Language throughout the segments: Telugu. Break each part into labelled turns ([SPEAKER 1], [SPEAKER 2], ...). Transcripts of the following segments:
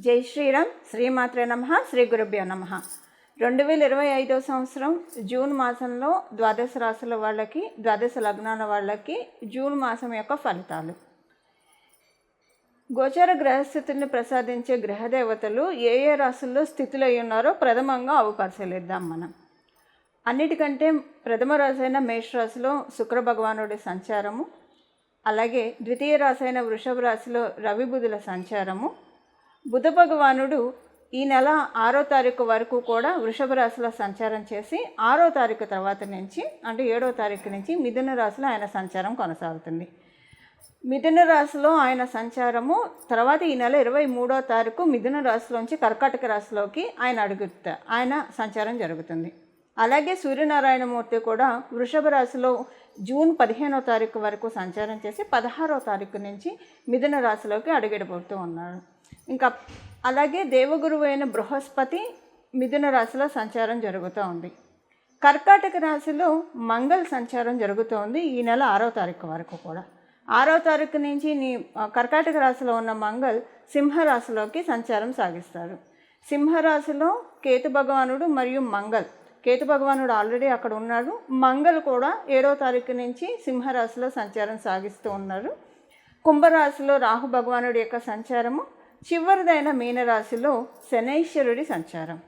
[SPEAKER 1] జై శ్రీరామ్. శ్రీమాత్రే నమః. శ్రీ గురుభ్యో నమః. 2025 సంవత్సరం జూన్ మాసంలో ద్వాదశ రాశుల వాళ్ళకి, ద్వాదశ లగ్నాల వాళ్ళకి జూన్ మాసం యొక్క ఫలితాలు. గోచర గ్రహస్థితుల్ని ప్రసాదించే గ్రహదేవతలు ఏ ఏ రాశుల్లో స్థితులు అయి ఉన్నారో ప్రథమంగా అవి పరిశీలిద్దాం మనం. అన్నిటికంటే ప్రథమ రాశి అయిన మేషరాశిలో శుక్ర భగవానుడి సంచారము, అలాగే ద్వితీయ రాశి అయిన వృషభ రాశిలో రవి బుధుల సంచారము, బుధ భగవానుడు ఈ నెల 6వ తారీఖు వరకు కూడా వృషభ రాశిలో సంచారం చేసి 6వ తారీఖు తర్వాత నుంచి అంటే 7వ తారీఖు నుంచి మిథున రాశిలో ఆయన సంచారం కొనసాగుతుంది. మిథున రాశిలో ఆయన సంచారము తర్వాత ఈ నెల 23వ తారీఖు మిథున రాశిలోంచి కర్కాటక రాశిలోకి ఆయన సంచారం జరుగుతుంది. అలాగే సూర్యనారాయణమూర్తి కూడా వృషభ రాశిలో జూన్ 15వ తారీఖు వరకు సంచారం చేసి 16వ తారీఖు నుంచి మిథున రాశిలోకి అడుగిడబోతూ ఉన్నాడు. ఇంకా అలాగే దేవగురువు అయిన బృహస్పతి మిథున రాశిలో సంచారం జరుగుతూ ఉంది. కర్కాటక రాశిలో మంగళ సంచారం జరుగుతోంది ఈ నెల 6వ తారీఖు వరకు కూడా. 6వ తారీఖు నుంచి కర్కాటక రాశిలో ఉన్న మంగళ సింహరాశిలోకి సంచారం సాగిస్తారు. సింహరాశిలో కేతు భగవానుడు మరియు కేతు భగవానుడు ఆల్రెడీ అక్కడ ఉన్నాడు. మంగళ కూడా 7వ తారీఖు నుంచి సింహరాశిలో సంచారం సాగిస్తూ ఉన్నారు. కుంభరాశిలో రాహు భగవానుడి యొక్క సంచారము, చివరిదైన మీనరాశిలో శనైశ్వరుడి సంచారం.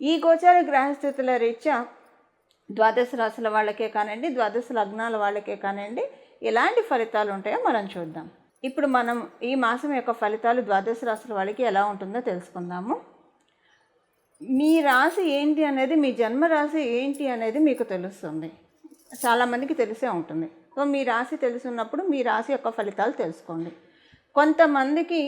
[SPEAKER 1] ఈ గోచార గ్రహస్థితుల రీత్యా ద్వాదశ రాశుల వాళ్ళకే కానివ్వండి, ద్వాదశ లగ్నాల వాళ్ళకే కానివ్వండి ఎలాంటి ఫలితాలు ఉంటాయో మనం చూద్దాం. ఇప్పుడు మనం ఈ మాసం యొక్క ఫలితాలు ద్వాదశ రాశుల వాళ్ళకి ఎలా ఉంటుందో తెలుసుకుందాము. మీ రాశి ఏంటి అనేది, మీ జన్మరాశి ఏంటి అనేది మీకు తెలుస్తుంది. చాలామందికి తెలిసే ఉంటుంది. సో మీ రాశి తెలుసున్నప్పుడు మీ రాశి యొక్క ఫలితాలు తెలుసుకోండి. కొంతమందికి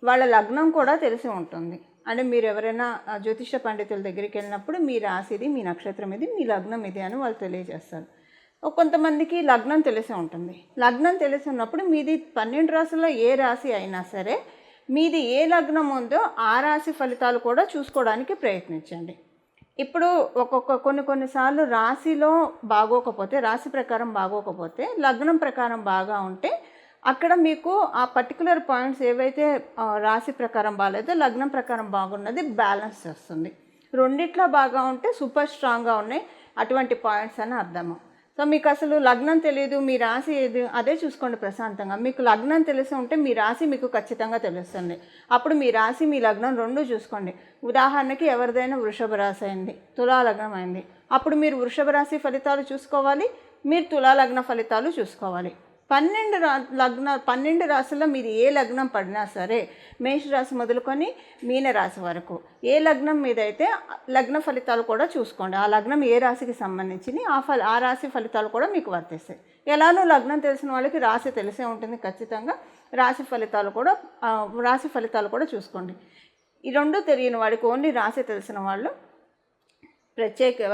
[SPEAKER 1] వాళ్ళ లగ్నం కూడా తెలిసి ఉంటుంది. అంటే మీరు ఎవరైనా జ్యోతిష పండితుల దగ్గరికి వెళ్ళినప్పుడు మీ రాశి ఇది, మీ నక్షత్రం ఇది, మీ లగ్నం ఇది అని వాళ్ళు తెలియజేస్తారు. కొంతమందికి లగ్నం తెలిసి ఉంటుంది. లగ్నం తెలిసి ఉన్నప్పుడు మీది 12 రాశుల్లో ఏ రాశి అయినా సరే మీది ఏ లగ్నం ఉందో ఆ రాశి ఫలితాలు కూడా చూసుకోవడానికి ప్రయత్నించండి. ఇప్పుడు కొన్నిసార్లు రాశిలో బాగోకపోతే, రాశి ప్రకారం బాగోకపోతే లగ్నం ప్రకారం బాగా ఉంటే అక్కడ మీకు ఆ పర్టికులర్ పాయింట్స్ ఏవైతే రాశి ప్రకారం బాగాలేదో లగ్నం ప్రకారం బాగున్నది బ్యాలెన్స్ చేస్తుంది. రెండిట్లో బాగా ఉంటే సూపర్ స్ట్రాంగ్గా ఉన్నాయి అటువంటి పాయింట్స్ అని అర్థము. సో మీకు అసలు లగ్నం తెలియదు, మీ రాశి ఏది అదే చూసుకోండి ప్రశాంతంగా. మీకు లగ్నం తెలిసి ఉంటే మీ రాశి మీకు ఖచ్చితంగా తెలుస్తుంది. అప్పుడు మీ రాశి మీ లగ్నం రెండు చూసుకోండి. ఉదాహరణకి ఎవరిదైనా వృషభ రాశి అయింది, తులా లగ్నం అయింది, అప్పుడు మీరు వృషభ రాశి ఫలితాలు చూసుకోవాలి, మీరు తులా లగ్న ఫలితాలు చూసుకోవాలి. 12 రాశుల్లో మీరు ఏ లగ్నం పడినా సరే, మేషరాశి మొదలుకొని మీనరాశి వరకు ఏ లగ్నం మీద అయితే లగ్న ఫలితాలు కూడా చూసుకోండి. ఆ లగ్నం ఏ రాశికి సంబంధించి ఆ రాశి ఫలితాలు కూడా మీకు వర్తిస్తాయి. ఎలానో లగ్నం తెలిసిన వాళ్ళకి రాశి తెలిసే ఉంటుంది ఖచ్చితంగా. రాశి ఫలితాలు కూడా చూసుకోండి. ఈ రెండు తెలియని వాడికి ఓన్లీ రాశి తెలిసిన వాళ్ళు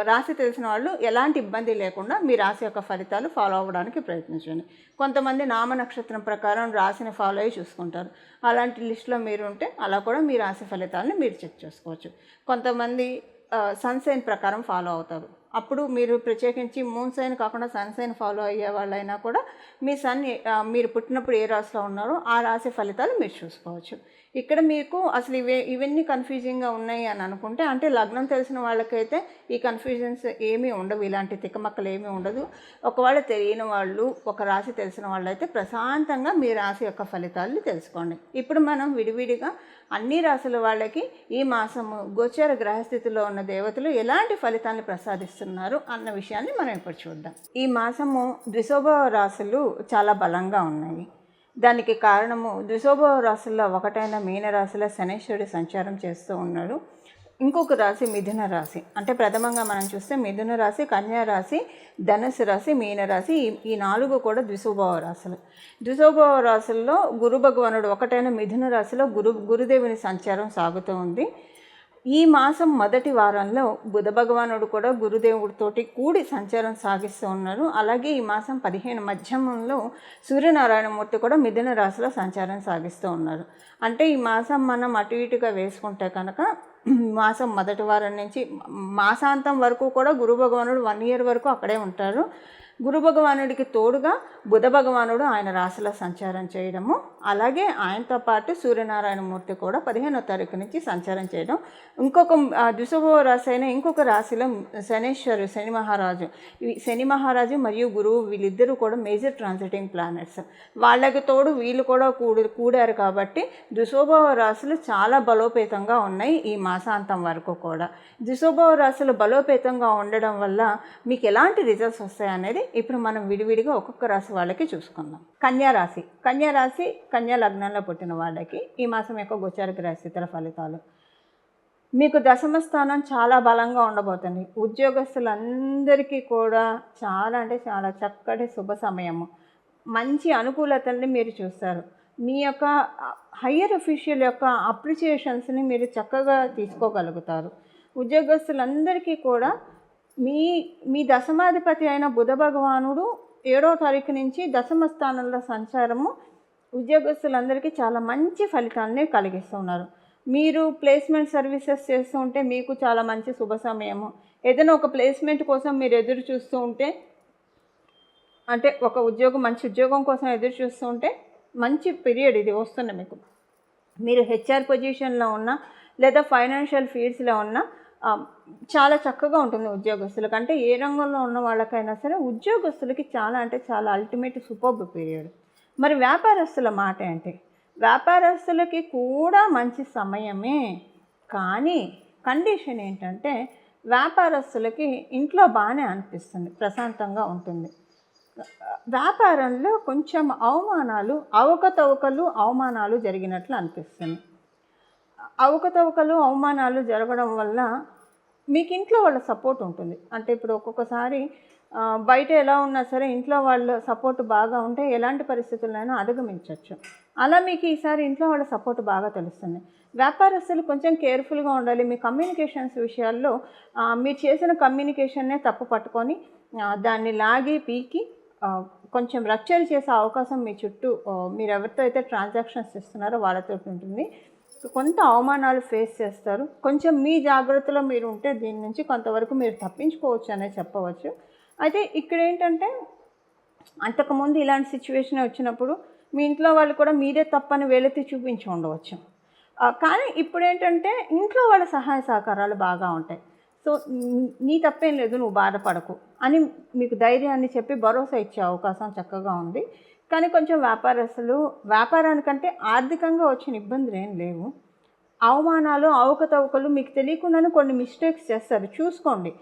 [SPEAKER 1] రాశి తెలిసిన వాళ్ళు ఎలాంటి ఇబ్బంది లేకుండా మీ రాశి యొక్క ఫలితాలు ఫాలో అవ్వడానికి ప్రయత్నించండి. కొంతమంది నామ నక్షత్రం ప్రకారం రాశిని ఫాలో అయ్యి చూసుకుంటారు. అలాంటి లిస్టులో మీరు ఉంటే అలా కూడా మీ రాశి ఫలితాలను మీరు చెక్ చేసుకోవచ్చు. కొంతమంది సన్సైన్ ప్రకారం ఫాలో అవుతారు. అప్పుడు మీరు ప్రత్యేకించి మూన్ సైన్ కాకుండా సన్సైన్ ఫాలో అయ్యే వాళ్ళైనా కూడా మీ మీరు పుట్టినప్పుడు ఏ రాశిలో ఉన్నారో ఆ రాశి ఫలితాలు మీరు చూసుకోవచ్చు. ఇక్కడ మీకు అసలు ఇవన్నీ కన్ఫ్యూజింగ్గా ఉన్నాయి అని అనుకుంటే, అంటే లగ్నం తెలిసిన వాళ్ళకైతే ఈ కన్ఫ్యూజన్స్ ఏమీ ఉండవు, ఇలాంటి తిక్కమక్కలు ఏమీ ఉండదు. ఒకవేళ తెలియని వాళ్ళు, ఒక రాశి తెలిసిన వాళ్ళు అయితే ప్రశాంతంగా మీ రాశి యొక్క ఫలితాలను తెలుసుకోండి. ఇప్పుడు మనం విడివిడిగా అన్ని రాశుల వాళ్ళకి ఈ మాసము గోచర గ్రహస్థితిలో ఉన్న దేవతలు ఎలాంటి ఫలితాలను ప్రసాదిస్తున్నారు అన్న విషయాన్ని మనం ఇప్పుడు చూద్దాం. ఈ మాసము ద్విశోభ రాశులు చాలా బలంగా ఉన్నాయి. దానికి కారణము ద్విశోభ రాశుల్లో ఒకటైన మీనరాశిలో శనైశ్వరుడు సంచారం చేస్తూ ఉన్నాడు. ఇంకొక రాశి మిథున రాశి. అంటే ప్రథమంగా మనం చూస్తే మిథున రాశి, కన్యా రాశి, ధనుసు రాశి, మీనరాశి ఈ 4 కూడా ద్విశోభ రాశులు. ద్విశోభ రాశుల్లో గురు భగవానుడు ఒకటైన మిథున రాశిలో గురుదేవుని సంచారం సాగుతూ ఉంది. ఈ మాసం మొదటి వారంలో బుధ భగవానుడు కూడా గురుదేవుడితోటి కూడి సంచారం సాగిస్తూ ఉన్నారు. అలాగే ఈ మాసం 15 మధ్యమంలో సూర్యనారాయణమూర్తి కూడా మిథున రాశిలో సంచారం సాగిస్తూ ఉన్నారు. అంటే ఈ మాసం మనం అటు ఇటుగా వేసుకుంటే కనుక మాసం మొదటి వారం నుంచి మాసాంతం వరకు కూడా గురు భగవానుడు 1 year వరకు అక్కడే ఉంటారు. గురు భగవానుడికి తోడుగా బుధ భగవానుడు ఆయన రాశిలో సంచారం చేయడము, అలాగే ఆయనతో పాటు సూర్యనారాయణమూర్తి కూడా 15వ తారీఖు నుంచి సంచారం చేయడం. ఇంకొక ద్విశుభ రాశి అయిన ఇంకొక రాశిలో శని మహారాజు, శని మహారాజు మరియు గురువు వీళ్ళిద్దరూ కూడా మేజర్ ట్రాన్సిటింగ్ ప్లానెట్స్. వాళ్ళకి తోడు వీళ్ళు కూడా కూడారు కాబట్టి ద్విశుభ రాశులు చాలా బలోపేతంగా ఉన్నాయి ఈ మాసాంతం వరకు కూడా. ద్విశుభ రాశులు బలోపేతంగా ఉండడం వల్ల మీకు ఎలాంటి రిజల్ట్స్ వస్తాయి అనేది ఇప్పుడు మనం విడివిడిగా ఒక్కొక్క రాశి వాళ్ళకి చూసుకుందాం. కన్యా రాశి, కన్యా లగ్నంలో పుట్టిన వాళ్ళకి ఈ మాసం యొక్క గోచార గ్రహస్థితుల ఫలితాలు. మీకు దశమ స్థానం చాలా బలంగా ఉండబోతుంది. ఉద్యోగస్తులందరికీ కూడా చాలా అంటే చాలా చక్కటి శుభ సమయము, మంచి అనుకూలతల్ని మీరు చూస్తారు. మీ యొక్క హయ్యర్ అఫీషియల్ యొక్క అప్రిసియేషన్స్ని మీరు చక్కగా తీసుకోగలుగుతారు. ఉద్యోగస్తులందరికీ కూడా మీ దశమాధిపతి అయిన బుధ భగవానుడు 7వ తారీఖు నుంచి దశమ స్థానంలో సంచారము ఉద్యోగస్తులందరికీ చాలా మంచి ఫలితాన్ని కలిగిస్తున్నారు. మీరు ప్లేస్మెంట్ సర్వీసెస్ చేస్తూ ఉంటే మీకు చాలా మంచి శుభ సమయము. ఏదైనా ఒక ప్లేస్మెంట్ కోసం మీరు ఎదురు చూస్తూ ఉంటే, అంటే ఒక మంచి ఉద్యోగం కోసం ఎదురు చూస్తూ ఉంటే మంచి పీరియడ్ ఇది వస్తుంది మీకు. మీరు హెచ్ఆర్ పొజిషన్లో ఉన్నా లేదా ఫైనాన్షియల్ ఫీల్డ్స్లో ఉన్నా చాలా చక్కగా ఉంటుంది ఉద్యోగస్తులకు. అంటే ఏ రంగంలో ఉన్న వాళ్ళకైనా సరే ఉద్యోగస్తులకి చాలా అంటే చాలా అల్టిమేట్ సూపర్బ్ పీరియడ్. మరి వ్యాపారస్తుల మాట ఏంటి? వ్యాపారస్తులకి కూడా మంచి సమయమే, కానీ కండిషన్ ఏంటంటే వ్యాపారస్తులకి ఇంట్లో బాగానే అనిపిస్తుంది, ప్రశాంతంగా ఉంటుంది. వ్యాపారంలో కొంచెం అవకతవకలు జరిగినట్లు అనిపిస్తుంది. అవమానాలు జరగడం వల్ల మీకు ఇంట్లో వాళ్ళ సపోర్ట్ ఉంటుంది. అంటే ఇప్పుడు ఒక్కొక్కసారి బయట ఎలా ఉన్నా సరే ఇంట్లో వాళ్ళ సపోర్ట్ బాగా ఉంటే ఎలాంటి పరిస్థితులైనా అధిగమించవచ్చు. అలా మీకు ఈసారి ఇంట్లో వాళ్ళ సపోర్ట్ బాగా తెలుస్తుంది. వ్యాపారస్తులు కొంచెం కేర్ఫుల్గా ఉండాలి. మీ కమ్యూనికేషన్స్ విషయాల్లో మీరు చేసిన కమ్యూనికేషన్నే తప్పు పట్టుకొని దాన్ని లాగి పీకి కొంచెం రచ్చలు చేసే అవకాశం మీ చుట్టూ మీరు ఎవరితో అయితే ట్రాన్సాక్షన్స్ ఇస్తున్నారో వాళ్ళతో ఉంటుంది. కొంత అవమానాలు ఫేస్ చేస్తారు. కొంచెం మీ జాగ్రత్తలో మీరు ఉంటే దీని నుంచి కొంతవరకు మీరు తప్పించుకోవచ్చు అనే చెప్పవచ్చు. అయితే ఇక్కడ ఏంటంటే అంతకుముందు ఇలాంటి సిచ్యువేషన్ వచ్చినప్పుడు మీ ఇంట్లో వాళ్ళు కూడా మీరే తప్పని వేలెత్తి చూపించి ఉండవచ్చు. కానీ ఇప్పుడు ఏంటంటే ఇంట్లో వాళ్ళ సహాయ సహకారాలు బాగా ఉంటాయి. సో నీ తప్పేం లేదు, నువ్వు బాధపడకు అని మీకు ధైర్యాన్ని చెప్పి భరోసా ఇచ్చే అవకాశం చక్కగా ఉంది. కానీ కొంచెం వ్యాపారానికంటే ఆర్థికంగా వచ్చిన ఇబ్బందులు ఏం లేవు. అవకతవకలు మీకు తెలియకుండానే కొన్ని మిస్టేక్స్ చేస్తారు, చూసుకోండి.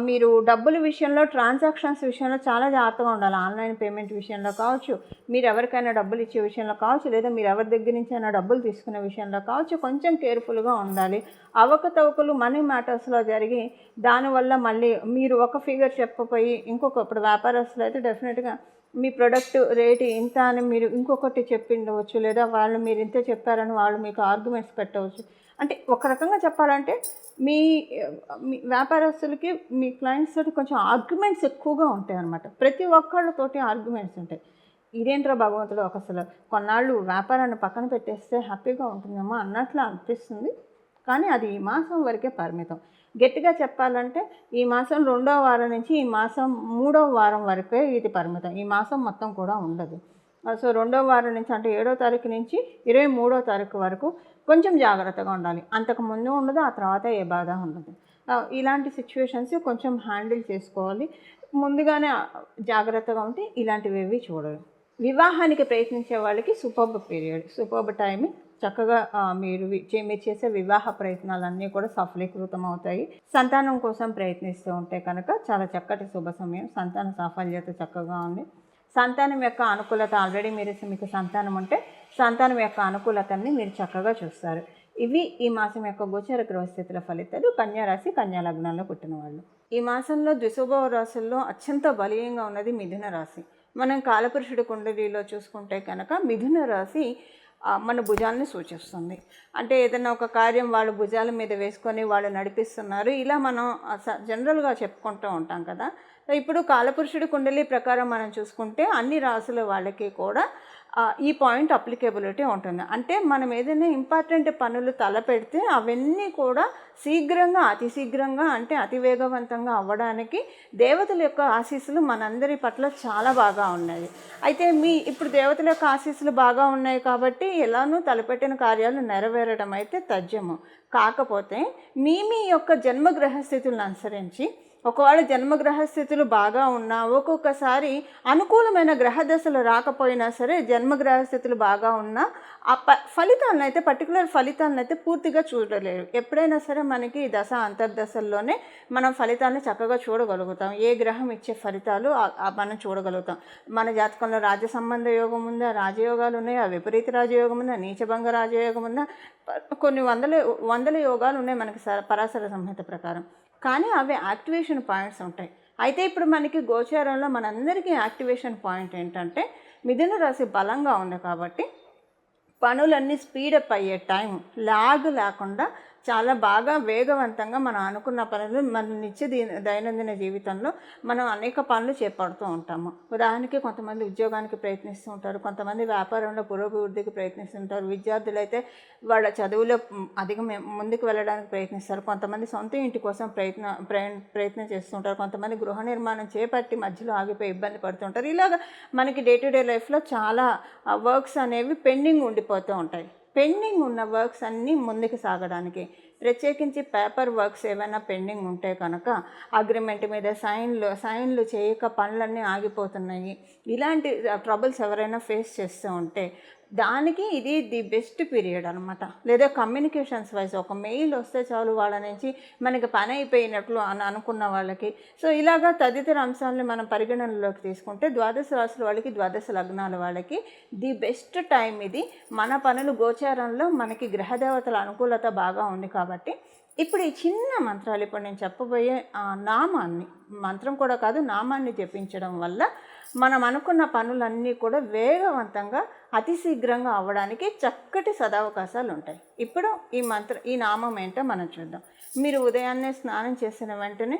[SPEAKER 1] మీరు డబ్బుల విషయంలో, ట్రాన్సాక్షన్స్ విషయంలో చాలా జాగ్రత్తగా ఉండాలి. ఆన్లైన్ పేమెంట్ విషయంలో కావచ్చు, మీరు ఎవరికైనా డబ్బులు ఇచ్చే విషయంలో కావచ్చు, లేదా మీరు ఎవరి దగ్గర నుంచి అయినా డబ్బులు తీసుకునే విషయంలో కావచ్చు, కొంచెం కేర్ఫుల్గా ఉండాలి. అవకతవకలు మనీ మ్యాటర్స్లో జరిగి దానివల్ల మళ్ళీ మీరు ఒక ఫిగర్ చెప్పపోయి ఇప్పుడు వ్యాపారస్తులు అయితే డెఫినెట్గా మీ ప్రొడక్ట్ రేటు ఇంత అని మీరు ఇంకొకటి చెప్పిండవచ్చు, లేదా వాళ్ళు మీరు ఇంత చెప్పారని వాళ్ళు మీకు ఆర్గ్యుమెంట్స్ పెట్టవచ్చు. అంటే ఒక రకంగా చెప్పాలంటే మీ వ్యాపారస్తులకి మీ క్లయింట్స్ తోటి కొంచెం ఆర్గ్యుమెంట్స్ ఎక్కువగా ఉంటాయి అన్నమాట. ప్రతి ఒక్కళ్ళతోటి ఆర్గ్యుమెంట్స్ ఉంటాయి. ఇదేంట్రా భగవంతుడు, అసలు కొన్నాళ్ళు వ్యాపారాన్ని పక్కన పెట్టేస్తే హ్యాపీగా ఉంటుందేమో అన్నట్లు అనిపిస్తుంది. కానీ అది ఈ మాసం వరకే పరిమితం. గట్టిగా చెప్పాలంటే ఈ మాసం 2వ వారం నుంచి ఈ మాసం 3వ వారం వరకే ఇది పరిమితం. ఈ మాసం మొత్తం కూడా ఉండదు. సో 2వ వారం నుంచి అంటే 7వ తారీఖు నుంచి 23వ తారీఖు వరకు కొంచెం జాగ్రత్తగా ఉండాలి. అంతకుముందు ఉండదు, ఆ తర్వాత ఏ బాధ ఉండదు. ఇలాంటి సిచ్యువేషన్స్ కొంచెం హ్యాండిల్ చేసుకోవాలి. ముందుగానే జాగ్రత్తగా ఉంటే ఇలాంటివి చూడాలి. వివాహానికి ప్రయత్నించే వాళ్ళకి సూపర్బ్ పీరియడ్, సూపర్బ్ టైమింగ్. చక్కగా మీరు చేసే వివాహ ప్రయత్నాలన్నీ కూడా సఫలీకృతం అవుతాయి. సంతానం కోసం ప్రయత్నిస్తూ ఉంటే కనుక చాలా చక్కటి శుభ సమయం. సంతాన సాఫల్యత చక్కగా ఉంది. సంతానం యొక్క అనుకూలత ఆల్రెడీ మీకు సంతానం ఉంటే సంతానం యొక్క అనుకూలతని మీరు చక్కగా చూస్తారు. ఇవి ఈ మాసం యొక్క గోచర గ్రహస్థితుల ఫలితాలు. కన్యారాశి, కన్యా లగ్నాల్లో పుట్టిన వాళ్ళు. ఈ మాసంలో ద్విశుభ రాశుల్లో అత్యంత బలీయంగా ఉన్నది మిథున రాశి. మనం కాలపురుషుడి కుండలిలో చూసుకుంటే కనుక మిథున రాశి మన భుజాలని సూచిస్తుంది. అంటే ఏదైనా ఒక కార్యం వాళ్ళు భుజాల మీద వేసుకొని వాళ్ళు నడిపిస్తున్నారు, ఇలా మనం జనరల్గా చెప్పుకుంటూ ఉంటాం కదా. ఇప్పుడు కాలపురుషుడి కుండలి ప్రకారం మనం చూసుకుంటే అన్ని రాసుల వాళ్ళకి కూడా ఈ పాయింట్ అప్లికేబిలిటీ ఉంటుంది. అంటే మనం ఏదైనా ఇంపార్టెంట్ పనులు తలపెడితే అవన్నీ కూడా శీఘ్రంగా, అతి శీఘ్రంగా, అంటే అతి వేగవంతంగా అవ్వడానికి దేవతల యొక్క ఆశీస్సులు మనందరి పట్ల చాలా బాగా ఉన్నాయి. అయితే ఇప్పుడు దేవతల యొక్క ఆశీస్సులు బాగా ఉన్నాయి కాబట్టి ఎలానూ తలపెట్టిన కార్యాలు నెరవేరడం అయితే తథ్యము. కాకపోతే మీ యొక్క జన్మగ్రహస్థితులను అనుసరించి ఒకవేళ జన్మగ్రహస్థితులు బాగా ఉన్నా, ఒక్కొక్కసారి అనుకూలమైన గ్రహదశలు రాకపోయినా సరే జన్మగ్రహస్థితులు బాగా ఉన్నా ఆ ఫలితాలను అయితే, పర్టికులర్ ఫలితాలను అయితే పూర్తిగా చూడలేరు. ఎప్పుడైనా సరే మనకి దశ అంతర్దశల్లోనే మనం ఫలితాలను చక్కగా చూడగలుగుతాం. ఏ గ్రహం ఇచ్చే ఫలితాలు మనం చూడగలుగుతాం. మన జాతకంలో రాజ్య సంబంధ యోగం ఉందా, రాజయోగాలు ఉన్నాయా, విపరీత రాజయోగం ఉందా, నీచభంగ రాజయోగం ఉందా, కొన్ని వందల యోగాలు ఉన్నాయి మనకి పరాశర సంహిత ప్రకారం. కానీ అవి యాక్టివేషన్ పాయింట్స్ ఉంటాయి. అయితే ఇప్పుడు మనకి గోచారంలో మనందరికీ యాక్టివేషన్ పాయింట్ ఏంటంటే మిథున రాశి బలంగా ఉంది కాబట్టి పనులన్నీ స్పీడప్ అయ్యే టైం లాగ్ లేకుండా చాలా బాగా వేగవంతంగా మనం అనుకున్న పనులు మన దైనందిన జీవితంలో మనం అనేక పనులు చేపడుతూ ఉంటాము. ఉదాహరణకి కొంతమంది ఉద్యోగానికి ప్రయత్నిస్తూ ఉంటారు, కొంతమంది వ్యాపారంలో పురోభివృద్ధికి ప్రయత్నిస్తుంటారు, విద్యార్థులు అయితే వాళ్ళ చదువులో ముందుకు వెళ్ళడానికి ప్రయత్నిస్తారు, కొంతమంది సొంత ఇంటి కోసం ప్రయత్నం చేస్తుంటారు, కొంతమంది గృహ నిర్మాణం చేపట్టి మధ్యలో ఆగిపోయి ఇబ్బంది పడుతుంటారు. ఇలాగ మనకి డే టు డే లైఫ్లో చాలా వర్క్స్ అనేవి పెండింగ్ ఉండిపోతూ ఉంటాయి. పెండింగ్ ఉన్న వర్క్స్ అన్నీ ముందుకు సాగడానికి, ప్రత్యేకించి పేపర్ వర్క్స్ ఏమైనా పెండింగ్ ఉంటే కనుక అగ్రిమెంట్ మీద సైన్లు చేయక పనులన్నీ ఆగిపోతున్నాయి, ఇలాంటి ట్రబుల్స్ ఎవరైనా ఫేస్ చేస్తూ ఉంటే దానికి ఇది ది బెస్ట్ పీరియడ్ అనమాట. లేదా కమ్యూనికేషన్స్ వైజ్ ఒక మెయిల్ వస్తే చాలు వాళ్ళ నుంచి మనకి పని అయిపోయినట్లు అనుకున్న వాళ్ళకి. సో ఇలాగా తదితర అంశాలను మనం పరిగణనలోకి తీసుకుంటే ద్వాదశ రాశుల వాళ్ళకి, ద్వాదశ లగ్నాల వాళ్ళకి ది బెస్ట్ టైం ఇది. మన పనులు గోచారంలో మనకి గ్రహదేవతల అనుకూలత బాగా ఉంది కాబట్టి ఇప్పుడు ఈ చిన్న మంత్రాలు, ఇప్పుడు నేను చెప్పబోయే నామాన్ని, మంత్రం కూడా కాదు, నామాన్ని జపించడం వల్ల మనం అనుకున్న పనులన్నీ కూడా వేగవంతంగా అతి శీఘ్రంగా అవ్వడానికి చక్కటి సదవకాశాలు ఉంటాయి. ఇప్పుడు ఈ నామం ఏంటో మనం చూద్దాం. మీరు ఉదయాన్నే స్నానం చేసిన వెంటనే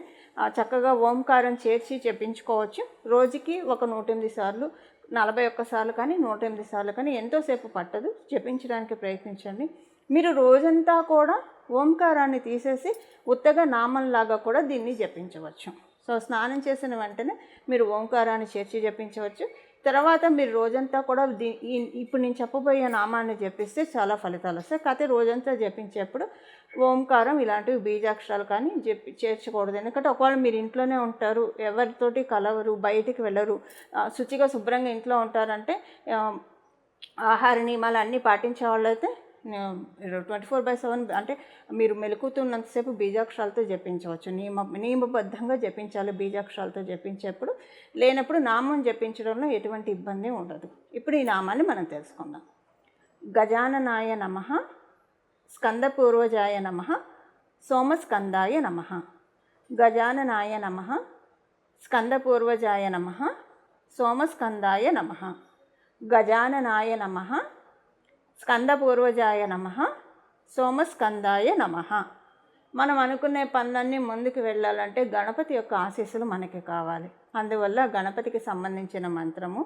[SPEAKER 1] చక్కగా ఓంకారం చేర్చి జపించుకోవచ్చు. రోజుకి ఒక 108 సార్లు, 41 సార్లు కానీ 108 సార్లు కానీ, ఎంతోసేపు పట్టదు, జపించడానికి ప్రయత్నించండి. మీరు రోజంతా కూడా ఓంకారాన్ని తీసేసి ఉత్తగా నామంలాగా కూడా దీన్ని జపించవచ్చు. సో స్నానం చేసిన వెంటనే మీరు ఓంకారాన్ని చేర్చి జపించవచ్చు. తర్వాత మీరు రోజంతా కూడా ఇప్పుడు నేను చెప్పబోయే నామాన్ని జపిస్తే చాలా ఫలితాలు వస్తాయి. కాకపోతే రోజంతా జపించేప్పుడు ఓంకారం ఇలాంటివి బీజాక్షరాలు కానీ చేర్చకూడదు. ఎందుకంటే ఒకవేళ మీరు ఇంట్లోనే ఉంటారు, ఎవరితోటి కలవరు, బయటికి వెళ్ళరు, శుచిగా శుభ్రంగా ఇంట్లో ఉంటారంటే ఆహార నియమాలు అన్నీ పాటించే వాళ్ళైతే 24/7 అంటే మీరు మెలుకుతున్నంతసేపు బీజాక్షరాలతో జపించవచ్చు. నియమబద్ధంగా జపించాలి. బీజాక్షరాలతో జపించేప్పుడు, లేనప్పుడు నామం జపించడంలో ఎటువంటి ఇబ్బంది ఉండదు. ఇప్పుడు ఈ నామాన్ని మనం తెలుసుకుందాం. గజాననాయ నమః, స్కందపూర్వజాయ నమః, సోమస్కందాయ నమః. గజాననాయ నమః, స్కందపూర్వజాయ నమః, సోమస్కందాయ నమః. గజాననాయ నమః, స్కందపూర్వజాయ నమః, సోమస్కందాయ నమః. మనం అనుకునే పనులన్నీ ముందుకు వెళ్ళాలంటే గణపతి యొక్క ఆశీస్సులు మనకి కావాలి. అందువల్ల గణపతికి సంబంధించిన మంత్రము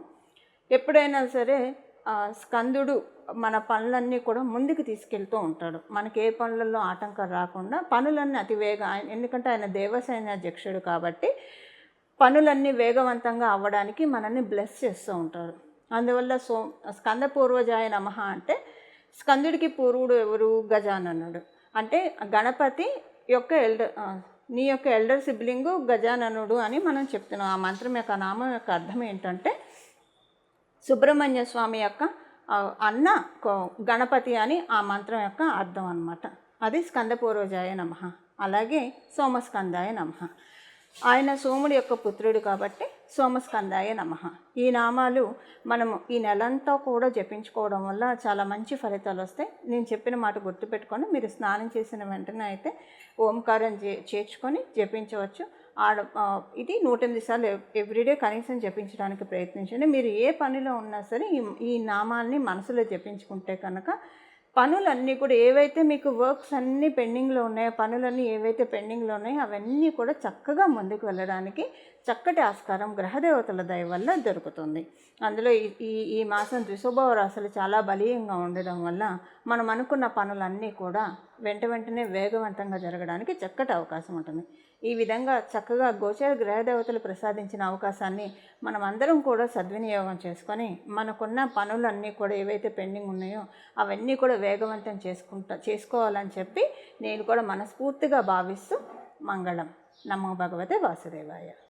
[SPEAKER 1] ఎప్పుడైనా సరే స్కందుడు మన పనులన్నీ కూడా ముందుకు తీసుకెళ్తూ ఉంటాడు. మనకి ఏ పనులలో ఆటంకం రాకుండా పనులన్నీ ఎందుకంటే ఆయన దేవసైన్యాధ్యక్షుడు కాబట్టి పనులన్నీ వేగవంతంగా అవ్వడానికి మనల్ని బ్లెస్ చేస్తూ ఉంటారు. అందువల్ల స్కందపూర్వజాయ నమః అంటే స్కందుడికి పూర్వుడు ఎవరు? గజాననుడు. అంటే గణపతి యొక్క నీ యొక్క ఎల్డర్ సిబ్లింగు గజాననుడు అని మనం చెప్తున్నాం. ఆ మంత్రం యొక్క నామం యొక్క అర్థం ఏంటంటే సుబ్రహ్మణ్య స్వామి యొక్క అన్న గణపతి అని ఆ మంత్రం యొక్క అర్థం అన్నమాట. అది స్కందపూర్వజాయ నమః. అలాగే సోమస్కందాయ నమః. ఆయన సోముడి యొక్క పుత్రుడు కాబట్టి సోమస్కందాయ నమః. ఈ నామాలు మనము ఈ నెలంతా కూడా జపించుకోవడం వల్ల చాలా మంచి ఫలితాలు వస్తాయి. నేను చెప్పిన మాట గుర్తుపెట్టుకొని మీరు స్నానం చేసిన వెంటనే అయితే ఓంకారం చేర్చుకొని జపించవచ్చు. ఇది 108 సార్లు ఎవ్రీడే కనీసం జపించడానికి ప్రయత్నించండి. మీరు ఏ పనిలో ఉన్నా సరే ఈ నామాల్ని మనసులో జపించుకుంటే కనుక పనులన్నీ కూడా ఏవైతే మీకు వర్క్స్ అన్నీ పెండింగ్లో ఉన్నాయో, పనులన్నీ ఏవైతే పెండింగ్లో ఉన్నాయో అవన్నీ కూడా చక్కగా ముందుకు వెళ్ళడానికి చక్కటి ఆస్కారం గ్రహదేవతల దయ వల్ల దొరుకుతుంది. అందులో ఈ మాసం ద్విశుభవ రాశులు చాలా బలీయంగా ఉండడం వల్ల మనం అనుకున్న పనులన్నీ కూడా వెంటనే వేగవంతంగా జరగడానికి చక్కటి అవకాశం ఉంటుంది. ఈ విధంగా చక్కగా గోచర గ్రహదేవతలు ప్రసాదించిన అవకాశాన్ని మనం అందరం కూడా సద్వినియోగం చేసుకొని మనకున్న పనులన్నీ కూడా ఏవైతే పెండింగ్ ఉన్నాయో అవన్నీ కూడా వేగవంతం చేసుకోవాలని చెప్పి నేను కూడా మనస్ఫూర్తిగా భావిస్తూ మంగళం. నమో భగవతే వాసుదేవాయ.